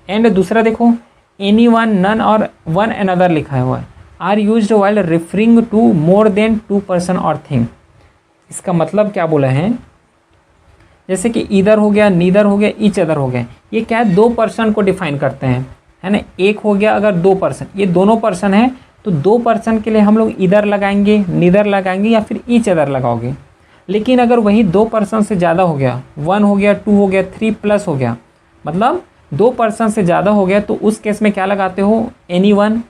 एंड दूसरा देखो, एनी वन, नन और वन अनदर लिखा हुआ है, are used while referring to more than two person और थिंग। इसका मतलब क्या बोला है? जैसे कि ईदर हो गया, नीदर हो गया, ईच अदर हो गया, ये क्या है? दो पर्सन को डिफाइन करते हैं, है ना। एक हो गया अगर दो पर्सन, ये दोनों पर्सन है, तो दो पर्सन के लिए हम लोग ईदर लगाएंगे, नीदर लगाएंगे या फिर ईच अदर लगाओगे। लेकिन अगर वही दो पर्सन से ज़्यादा हो गया, वन हो गया, टू हो गया, थ्री प्लस हो गया, मतलब दो पर्सन से ज़्यादा हो गया, तो उस केस में क्या लगाते हो? Any one,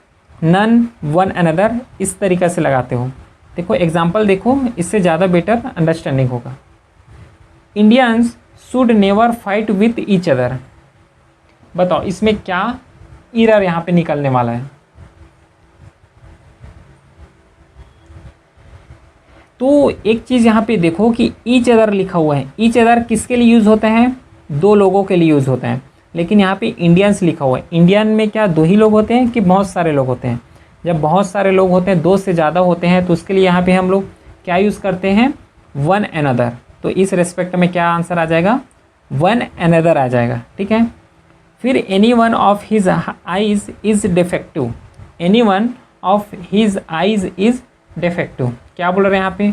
none, one another, इस तरीक़े से लगाते हो। देखो एग्जाम्पल देखो, इससे ज़्यादा बेटर अंडरस्टैंडिंग होगा। Indians should never fight with each other. बताओ इसमें क्या एरर यहाँ पे निकलने वाला है? तो एक चीज़ यहाँ पे देखो कि ईच अदर लिखा हुआ है। ईच अदर किसके लिए यूज़ होते हैं? दो लोगों के लिए यूज़ होते हैं। लेकिन यहाँ पे इंडियंस लिखा हुआ है। इंडियन में क्या दो ही लोग होते हैं कि बहुत सारे लोग होते हैं? जब बहुत सारे लोग होते हैं, दो से ज़्यादा होते हैं, तो उसके लिए यहाँ पे हम लोग क्या यूज़ करते हैं? One another. तो इस रेस्पेक्ट में क्या आंसर आ जाएगा? वन अनदर आ जाएगा। ठीक है, फिर any one of his eyes is defective. Any one of his eyes is defective, क्या बोल रहे हैं यहाँ पे?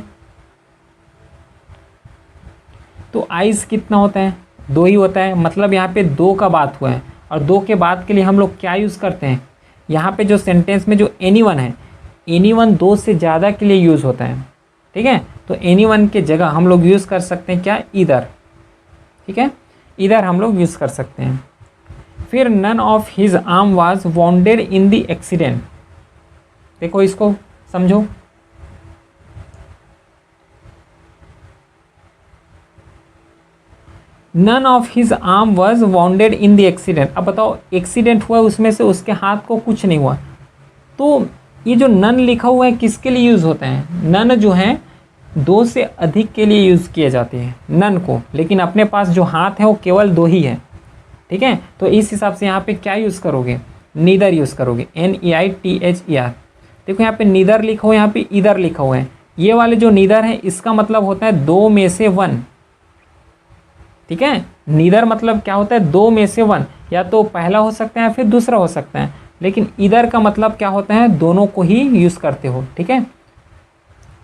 तो आइज कितना होता है? दो ही होता है, मतलब यहाँ पे दो का बात हुआ है। और दो के बाद के लिए हम लोग क्या यूज़ करते हैं? यहाँ पे जो सेंटेंस में जो एनी वन है, एनी वन दो से ज़्यादा के लिए यूज़ होता है। ठीक है, तो एनी वन के जगह हम लोग यूज़ कर सकते हैं क्या? ईदर। ठीक है, ईदर हम लोग यूज़ कर सकते हैं। फिर none of his arm was wounded in the accident. देखो इसको समझो। None of his arm was wounded in the accident. अब बताओ एक्सीडेंट हुआ उसमें से उसके हाथ को कुछ नहीं हुआ, तो ये जो नन लिखा हुआ है किसके लिए यूज़ होता है? नन जो है दो से अधिक के लिए यूज़ किए जाते हैं नन को, लेकिन अपने पास जो हाथ है वो केवल दो ही है। ठीक है, तो इस हिसाब से यहाँ पे क्या यूज़ करोगे? नीदर यूज़ करोगे, NEITHER। देखो यहाँ पे नीदर लिखा हुआ है, यहाँ पे ईदर लिखा हुआ है। ये वाले जो नीदर है इसका मतलब होता है दो में से वन। ठीक है, नीदर मतलब क्या होता है? दो में से वन, या तो पहला हो सकता है या फिर दूसरा हो सकता है। लेकिन ईदर का मतलब क्या होता है? दोनों को ही यूज़ करते हो। ठीक है,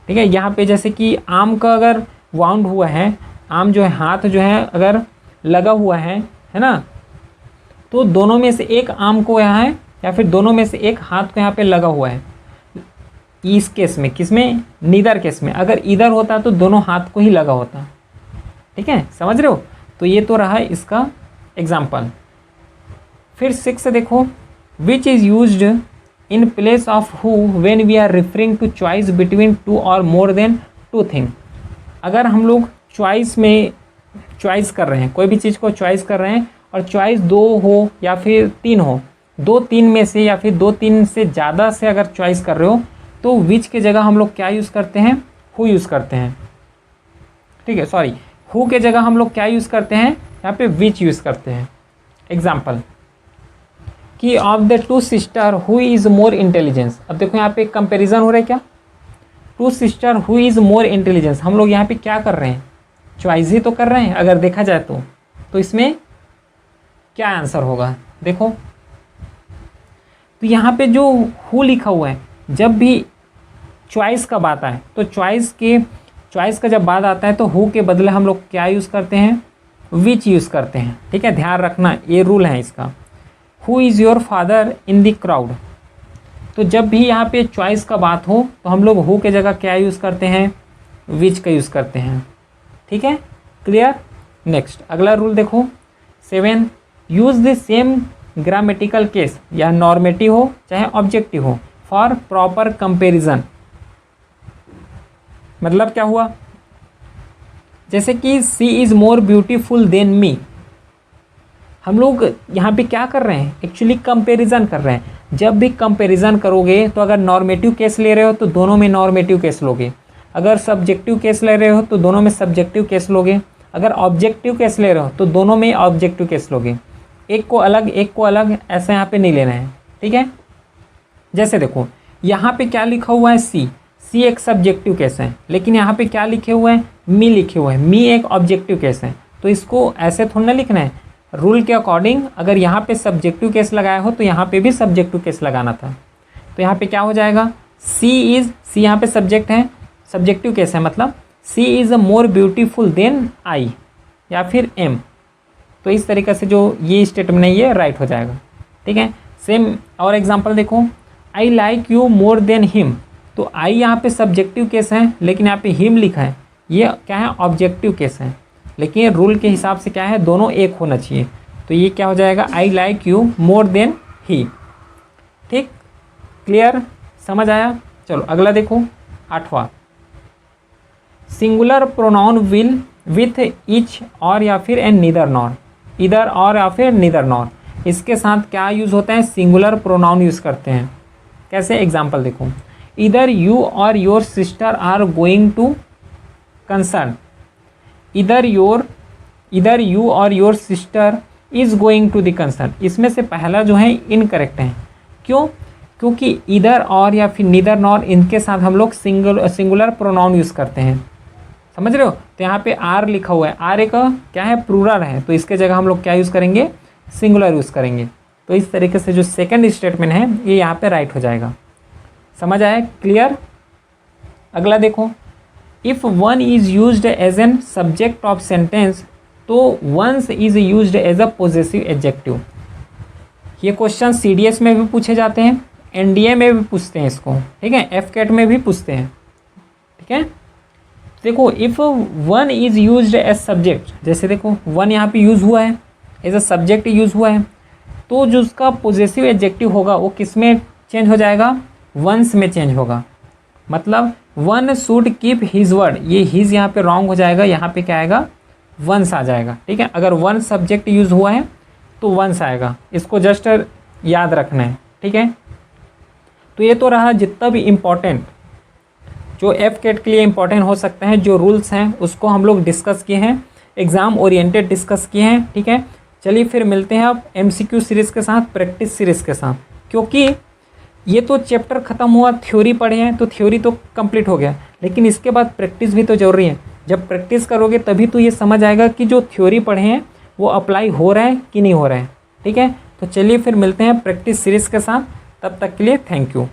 ठीक है। यहाँ पे जैसे कि आम का अगर वाउंड हुआ है, आम जो है हाथ जो है अगर लगा हुआ है ना, तो दोनों में से एक आम को यहाँ है या फिर दोनों में से एक हाथ को यहाँ पे लगा हुआ है। इस केस में, किसमें? नीदर केस में। अगर ईदर होता तो दोनों हाथ को ही लगा होता। ठीक है, समझ रहे हो? तो ये तो रहा इसका एग्जाम्पल। फिर 6 देखो, which is used in place of who when we are referring to choice between two और मोर देन टू थिंग। अगर हम लोग चॉइस में चॉइस कर रहे हैं, कोई भी चीज़ को चॉइस कर रहे हैं और चॉइस दो हो या फिर तीन हो, दो तीन में से या फिर दो तीन से ज़्यादा से अगर चॉइस कर रहे हो, तो विच के जगह हम लोग क्या यूज़ करते हैं? हु यूज़ करते हैं। ठीक है, सॉरी, हु के जगह हम लोग क्या यूज़ करते हैं? यहाँ पे विच यूज़ करते हैं। एग्जाम्पल कि of the two sister who is more intelligence. अब देखो यहाँ पे कंपैरिजन हो रहा है क्या? Two sister who is more intelligence, हम लोग यहाँ पे क्या कर रहे हैं? चॉइस ही तो कर रहे हैं अगर देखा जाए तो इसमें क्या आंसर होगा? देखो तो यहाँ पे जो हु लिखा हुआ है, जब भी चॉइस का बात आए तो चॉइस का जब बात आता है तो हु के बदले हम लोग क्या यूज़ करते हैं? विच यूज़ करते हैं। ठीक है, ध्यान रखना, ये रूल है इसका। Who is your father in the crowd, तो जब भी यहाँ पे चॉइस का बात हो तो हम लोग हु के जगह क्या यूज़ करते हैं? विच का यूज़ करते हैं। ठीक है, क्लियर? नेक्स्ट अगला रूल देखो 7, use the same grammatical case, या नॉर्मेटिव हो चाहे ऑब्जेक्टिव हो, फॉर प्रॉपर कंपेरिजन। मतलब क्या हुआ? जैसे कि she is more beautiful than me, हम लोग यहाँ पे क्या कर रहे हैं? एक्चुअली कंपैरिजन कर रहे हैं। जब भी कंपैरिजन करोगे तो अगर नॉर्मेटिव केस ले रहे हो तो दोनों में नॉर्मेटिव केस लोगे, अगर सब्जेक्टिव केस ले रहे हो तो दोनों में सब्जेक्टिव केस लोगे, अगर ऑब्जेक्टिव केस ले रहे हो तो दोनों में ऑब्जेक्टिव केस लोगे। एक को अलग ऐसे यहाँ पे नहीं लेना है, ठीक है। जैसे देखो यहाँ पे क्या लिखा हुआ है, सी एक सब्जेक्टिव केस है, लेकिन यहाँ पे क्या लिखे हुए हैं, मी लिखे हुए हैं, मी एक ऑब्जेक्टिव केस है। तो इसको ऐसे थोड़ा ना लिखना है, रूल के अकॉर्डिंग अगर यहाँ पे सब्जेक्टिव केस लगाया हो तो यहाँ पे भी सब्जेक्टिव केस लगाना था। तो यहाँ पे क्या हो जाएगा, सी यहाँ पे सब्जेक्ट है, सब्जेक्टिव केस है, मतलब she is a more beautiful than I या फिर एम। तो इस तरीके से जो ये स्टेटमेंट है ये राइट हो जाएगा, ठीक है। सेम और एग्जांपल देखो, आई like you more than him. तो आई यहाँ पे सब्जेक्टिव केस है, लेकिन यहाँ पे हिम लिखा है, ये क्या है, ऑब्जेक्टिव केस है। लेकिन रूल के हिसाब से क्या है, दोनों एक होना चाहिए। तो ये क्या हो जाएगा, I like you more than he. ठीक, क्लियर, समझ आया। चलो अगला देखो, 8वां, singular pronoun will with each और या फिर एंड नीदर नॉर, इधर और या फिर नीदर नॉर, इसके साथ क्या यूज़ होता है, सिंगुलर प्रोनाउन यूज़ करते हैं। कैसे, एग्जाम्पल देखो, इधर यू और your sister are going to concern, इधर यू और your sister is going to the concern. इसमें से पहला जो है इनकरेक्ट है। क्यों, क्योंकि इधर और या फिर नीदर नॉर, इनके साथ हम लोग सिंगुलर प्रोनाउन यूज़ करते हैं, समझ रहे हो। तो यहाँ पे आर लिखा हुआ है, आर एक क्या है, प्लूरल है, तो इसके जगह हम लोग क्या यूज़ करेंगे, सिंगुलर यूज़ करेंगे। तो इस तरीके से जो सेकंड स्टेटमेंट है ये यहाँ पे राइट हो जाएगा। समझ आया, क्लियर। अगला देखो, if one is used as an subject of sentence तो ones is used as a possessive adjective. ये क्वेश्चन CDS में भी पूछे जाते हैं, NDA में भी पूछते हैं इसको, ठीक है, FCAT में भी पूछते हैं, ठीक है। देखो, if one is used as subject, जैसे देखो वन यहाँ पे यूज़ हुआ है, एज अ सब्जेक्ट यूज़ हुआ है, तो जो उसका पोजेसिव एडजेक्टिव होगा वो किस में चेंज हो जाएगा, वंस में चेंज होगा। मतलब one should keep his word, ये हिज यहाँ पे रॉन्ग हो जाएगा, यहाँ पे क्या आएगा, वंस आ जाएगा, ठीक है। अगर वन सब्जेक्ट यूज़ हुआ है तो वंस आएगा, इसको जस्ट याद रखना है, ठीक है। तो ये तो रहा जितना भी इम्पोर्टेंट जो FCAT के लिए इम्पोर्टेंट हो सकते हैं, जो रूल्स हैं उसको हम लोग डिस्कस किए हैं, एग्ज़ाम ओरिएंटेड डिस्कस किए हैं, ठीक है। चलिए फिर मिलते हैं अब MCQ सीरीज़ के साथ, प्रैक्टिस सीरीज़ के साथ, क्योंकि ये तो चैप्टर ख़त्म हुआ, थ्योरी पढ़े हैं तो थ्योरी तो कंप्लीट हो गया, लेकिन इसके बाद प्रैक्टिस भी तो ज़रूरी है। जब प्रैक्टिस करोगे तभी तो ये समझ आएगा कि जो थ्योरी पढ़े हैं वो अप्लाई हो रहा है कि नहीं हो रहा है, ठीक है। तो चलिए फिर मिलते हैं प्रैक्टिस सीरीज़ के साथ, तब तक के लिए थैंक यू।